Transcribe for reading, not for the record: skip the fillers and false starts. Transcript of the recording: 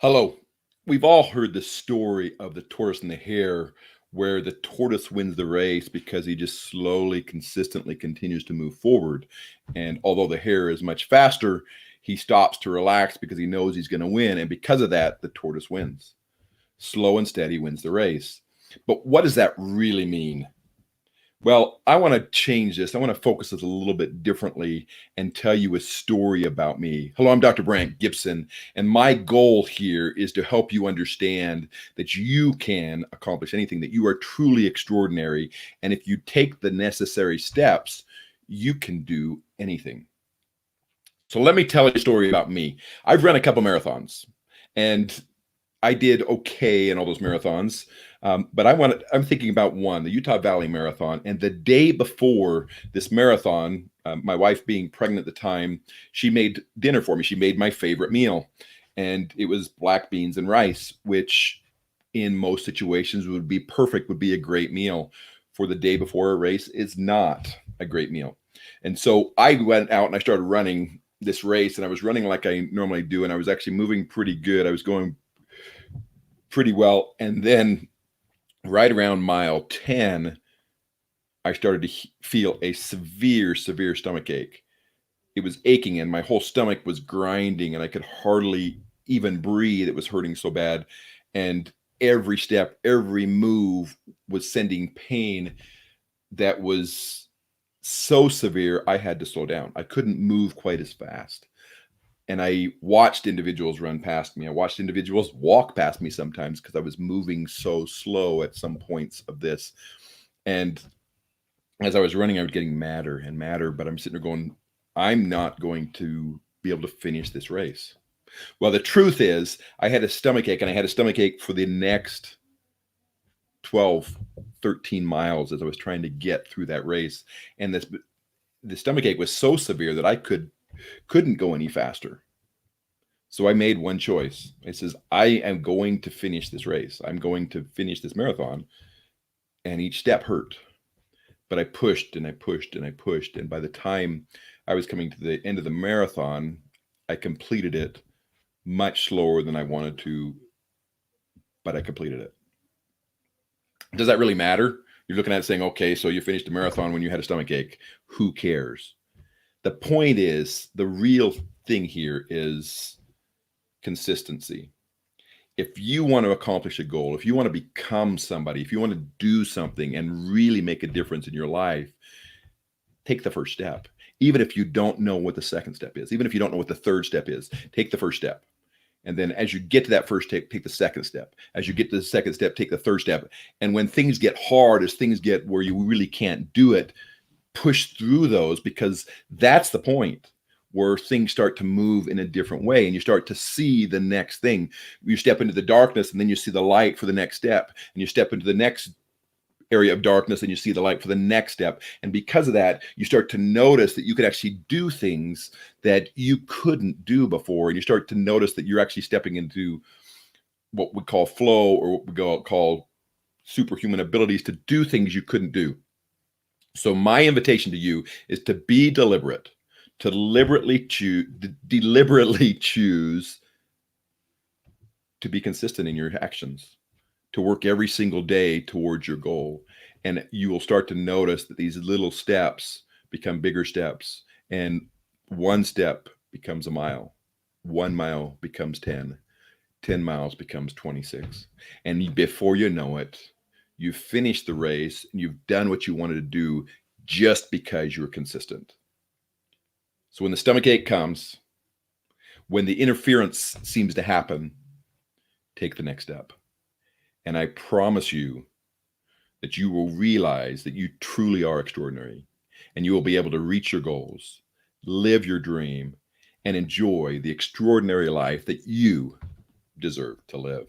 Hello. We've all heard the story of the tortoise and the hare, where the tortoise wins the race because he just slowly, consistently continues to move forward. And although the hare is much faster, he stops to relax because he knows he's going to win. And because of that, the tortoise wins. Slow and steady wins the race. But what does that really mean? Well, I want to change this. I want to focus this a little bit differently and tell you a story about me. Hello, I'm Dr. Brandt Gibson, and my goal here is to help you understand that you can accomplish anything, that you are truly extraordinary. And if you take the necessary steps, you can do anything. So let me tell you a story about me. I've run a couple marathons, and I did okay in all those marathons. But I'm thinking about one, the Utah Valley Marathon. And the day before this marathon, my wife being pregnant at the time, she made dinner for me. She made my favorite meal. And it was black beans and rice, which in most situations would be perfect, would be a great meal. For the day before a race is not a great meal. And so I went out and I started running this race, and I was running like I normally do. And I was actually moving pretty good. I was going pretty well. And then right around mile 10, I started to feel a severe, severe stomach ache. It was aching and my whole stomach was grinding and I could hardly even breathe. It was hurting so bad. And every step, every move was sending pain that was so severe, I had to slow down. I couldn't move quite as fast. And I watched individuals run past me. I watched individuals walk past me sometimes because I was moving so slow at some points of this. And as I was running, I was getting madder and madder, but I'm sitting there going, I'm not going to be able to finish this race. Well, the truth is, I had a stomach ache, and I had a stomach ache for the next 12, 13 miles as I was trying to get through that race. And the stomach ache was so severe that I couldn't go any faster. So I made one choice. It says, I am going to finish this race. I'm going to finish this marathon. And each step hurt. But I pushed and I pushed and I pushed. And by the time I was coming to the end of the marathon, I completed it much slower than I wanted to, but I completed it. Does that really matter? You're looking at it saying, okay, so you finished a marathon when you had a stomach ache. Who cares? The point is, the real thing here is consistency. If you want to accomplish a goal, if you want to become somebody, if you want to do something and really make a difference in your life, take the first step. Even if you don't know what the second step is, even if you don't know what the third step is, take the first step. And then as you get to that first step, take the second step. As you get to the second step, take the third step. And when things get hard, as things get where you really can't do it, push through those, because that's the point where things start to move in a different way and you start to see the next thing. You step into the darkness and then you see the light for the next step, and you step into the next area of darkness and you see the light for the next step. And because of that, you start to notice that you could actually do things that you couldn't do before. And you start to notice that you're actually stepping into what we call flow, or what we call superhuman abilities to do things you couldn't do. So my invitation to you is to be deliberate, to deliberately choose to be consistent in your actions, to work every single day towards your goal. And you will start to notice that these little steps become bigger steps. And one step becomes a mile. 1 mile becomes 10. 10 miles becomes 26. And before you know it, you've finished the race and you've done what you wanted to do just because you're consistent. So when the stomach ache comes, when the interference seems to happen, take the next step. And I promise you that you will realize that you truly are extraordinary, and you will be able to reach your goals, live your dream, and enjoy the extraordinary life that you deserve to live.